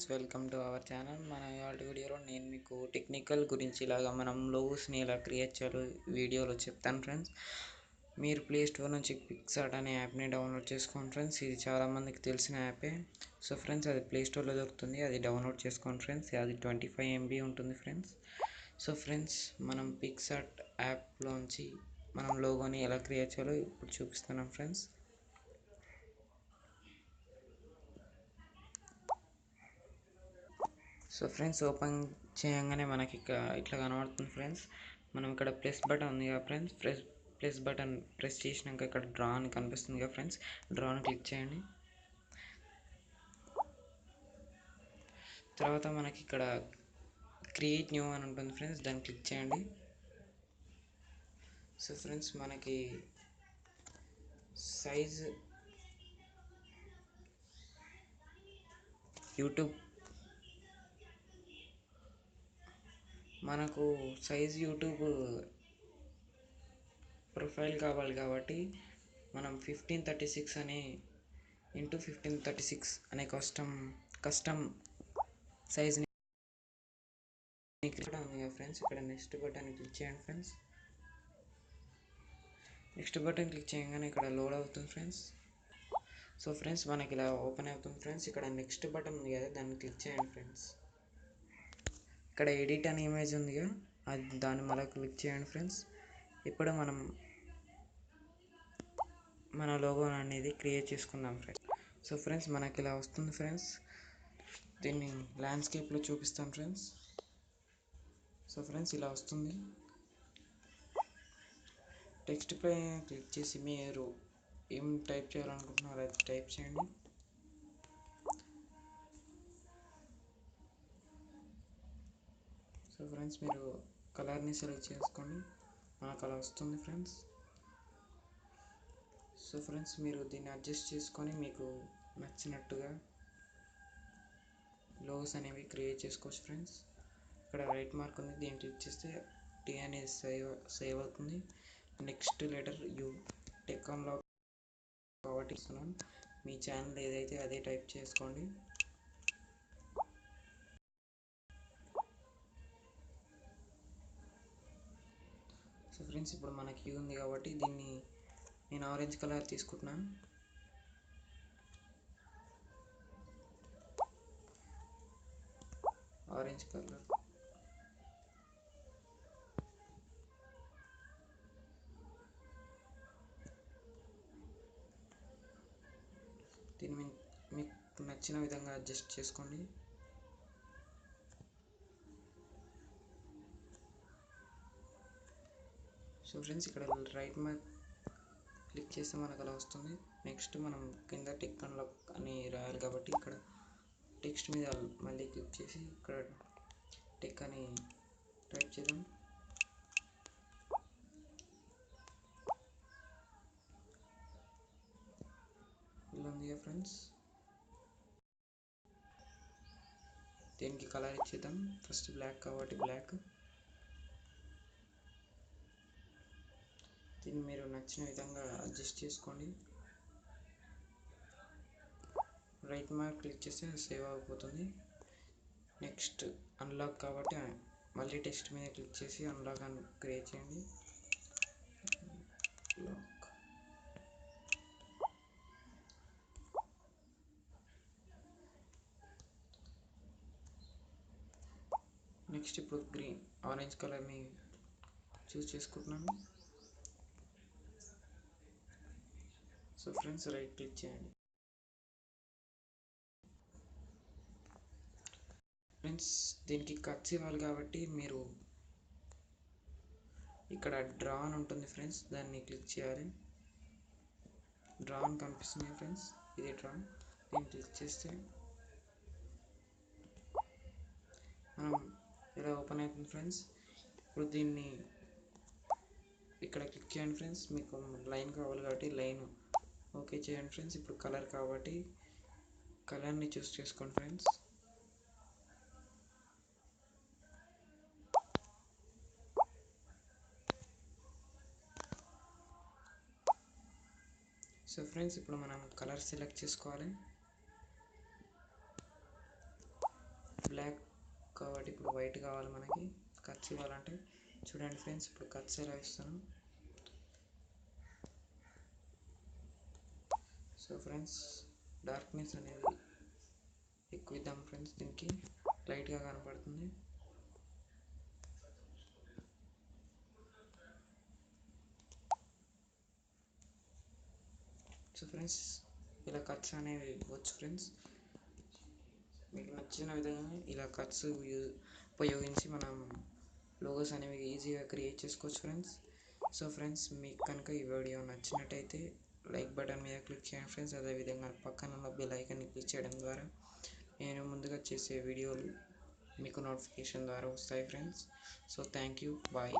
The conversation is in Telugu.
Welcome to our channel. మన ఇవాళ వీడియోలో నేను మీకు టెక్నికల్ గురించి ఇలాగా మనం లోగోస్ని ఎలా క్రియేట్ చేయాలో వీడియోలో చెప్తాను ఫ్రెండ్స్. మీరు ప్లే స్టోర్ నుంచి పిక్సార్ట్ అనే యాప్ని డౌన్లోడ్ చేసుకోండి ఫ్రెండ్స్. ఇది చాలామందికి తెలిసిన యాపే. సో ఫ్రెండ్స్, అది ప్లే స్టోర్లో దొరుకుతుంది, అది డౌన్లోడ్ చేసుకోండి ఫ్రెండ్స్. అది 25 MB ఉంటుంది ఫ్రెండ్స్. సో ఫ్రెండ్స్, మనం పిక్సార్ట్ యాప్లోంచి మనం లోగోని ఎలా క్రియేట్ చేయాలో ఇప్పుడు చూపిస్తున్నాం ఫ్రెండ్స్. సో ఫ్రెండ్స్, ఓపెన్ చేయగానే మనకి ఇట్లా కనబడుతుంది ఫ్రెండ్స్. మనం ఇక్కడ ప్లస్ బటన్ ఉంది కదా ఫ్రెండ్స్, ప్లస్ బటన్ ప్రెస్ చేసినాక ఇక్కడ డ్రా అని కనిపిస్తుంది కదా ఫ్రెండ్స్, డ్రాని క్లిక్ చేయండి. తర్వాత మనకి ఇక్కడ క్రియేట్ న్యూ అని ఉంటుంది ఫ్రెండ్స్, దాన్ని క్లిక్ చేయండి. సో ఫ్రెండ్స్, మనకి సైజ్ యూట్యూబ్ ప్రొఫైల్ కావాలి కాబట్టి మనం 1536 అని ఇంటూ 1536 అనే కస్టమ్ సైజ్ని ఇక్కడ ఉంది కదా ఫ్రెండ్స్. ఇక్కడ నెక్స్ట్ బటన్ క్లిక్ చేయండి ఫ్రెండ్స్. నెక్స్ట్ బటన్ క్లిక్ చేయగానే ఇక్కడ లోడ్ అవుతుంది ఫ్రెండ్స్. సో ఫ్రెండ్స్, మనకి ఇలా ఓపెన్ అవుతుంది ఫ్రెండ్స్. ఇక్కడ నెక్స్ట్ బటన్ ఉంది కదా, దాన్ని క్లిక్ చేయండి ఫ్రెండ్స్. ఇక్కడ ఎడిట్ అనే ఇమేజ్ ఉంది కదా, దాన్ని మళ్ళీ క్లిక్ చేయండి ఫ్రెండ్స్. ఇప్పుడు మనం మన లోగో అనేది క్రియేట్ చేసుకుందాం ఫ్రెండ్స్. సో ఫ్రెండ్స్, మనకి ఇలా వస్తుంది ఫ్రెండ్స్. దీన్ని ల్యాండ్స్కేప్లో చూపిస్తాం ఫ్రెండ్స్. సో ఫ్రెండ్స్, ఇలా వస్తుంది. టెక్స్ట్ పై క్లిక్ చేసి మీరు ఏం టైప్ చేయాలనుకుంటున్నారో అది టైప్ చేయండి. సో ఫ్రెండ్స్, మీరు కలర్ని సెలెక్ట్ చేసుకోండి, మనకు అలా వస్తుంది ఫ్రెండ్స్. సో ఫ్రెండ్స్, మీరు దీన్ని అడ్జస్ట్ చేసుకొని మీకు నచ్చినట్టుగా లోగోస్ అనేవి క్రియేట్ చేసుకోవచ్చు ఫ్రెండ్స్. ఇక్కడ రైట్ మార్క్ ఉంది, దీన్ని క్లిక్ చేస్తే టీ అనేది సేవ్ అవుతుంది. Next letter U tech unlock కాబట్టి ఇస్తున్నాను. మీ ఛానల్ ఏదైతే అదే టైప్ చేసుకోండి. సో ఫ్రెండ్స్, ఇప్పుడు మనకి యూ ఉంది కాబట్టి దీన్ని నేను ఆరెంజ్ కలర్ తీసుకుంటున్నాను. ఆరెంజ్ కలర్ దీన్ని మీకు నచ్చిన విధంగా అడ్జస్ట్ చేసుకోండి. సో ఫ్రెండ్స్, ఇక్కడ రైట్ మార్క్ క్లిక్ చేస్తే మనకు అలా వస్తుంది. నెక్స్ట్ మనం కింద టెక్ అన్లాక్ అని రాయాలి కాబట్టి ఇక్కడ టెక్స్ట్ మీద మళ్ళీ క్లిక్ చేసి ఇక్కడ టెక్ అని టైప్ చేద్దాం. ఇలా ఉంది కదా ఫ్రెండ్స్. దీనికి కలర్ ఇచ్చేద్దాం. ఫస్ట్ బ్లాక్ కాబట్టి బ్లాక్. దీన్ని మీరు నచ్చిన విధంగా అడ్జస్ట్ చేసుకోండి. రైట్ మార్క్ క్లిక్ చేస్తే సేవ్ అయిపోతుంది. నెక్స్ట్ అన్లాక్ కాబట్టి మళ్ళీ టెక్స్ట్ మీద క్లిక్ చేసి అన్లాక్ అని క్రియేట్ చేయండి. లాక్. నెక్స్ట్ ఇప్పుడు ఆరెంజ్ కలర్ని చూస్ చేసుకుంటున్నాను. సో ఫ్రెండ్స్, రైట్ క్లిక్ చేయండి. ఫ్రెండ్స్, దీనికి కట్స్ ఇవ్వాలి కాబట్టి మీరు ఇక్కడ డ్రా అని ఉంటుంది ఫ్రెండ్స్, దాన్ని క్లిక్ చేయాలి. డ్రా అని కనిపిస్తుంది ఫ్రెండ్స్, ఇది డ్రా. దీన్ని క్లిక్ చేస్తే మనం ఇలా ఓపెన్ అవుతుంది ఫ్రెండ్స్. ఇప్పుడు దీన్ని ఇక్కడ క్లిక్ చేయండి ఫ్రెండ్స్. మీకు లైన్ కావాలి కాబట్టి లైన్ ఓకే చేయండి ఫ్రెండ్స్. ఇప్పుడు కలర్ కాబట్టి కలర్ని చూస్ చేసుకోండి ఫ్రెండ్స్. సో ఫ్రెండ్స్, ఇప్పుడు మనం కలర్ సెలెక్ట్ చేసుకోవాలి. బ్లాక్ కాబట్టి ఇప్పుడు వైట్ కావాలి మనకి కట్స్ ఇవ్వాలంటే. చూడండి ఫ్రెండ్స్, ఇప్పుడు కట్స్ ఎలా ఇస్తాను. సో ఫ్రెండ్స్, డార్క్నెస్ అనేది ఎక్కువ ఇద్దాం ఫ్రెండ్స్, దీనికి లైట్గా కనపడుతుంది. సో ఫ్రెండ్స్, ఇలా కట్స్ అనేవి ఇవ్వచ్చు ఫ్రెండ్స్. మీకు నచ్చిన విధంగా ఇలా కట్స్ ఉపయోగించి మనం లోగోస్ అనేవి ఈజీగా క్రియేట్ చేసుకోవచ్చు ఫ్రెండ్స్. సో ఫ్రెండ్స్, మీకు కనుక ఈ వీడియో నచ్చినట్టయితే లైక్ బటన్ మీద క్లిక్ చేయండి ఫ్రెండ్స్. అదేవిధంగా పక్కన ఉన్న బెల్ ఐకాన్ని క్లిక్ చేయడం ద్వారా నేను ముందుగా చేసే వీడియోలు మీకు నోటిఫికేషన్ ద్వారా వస్తాయి friends. So thank you, bye.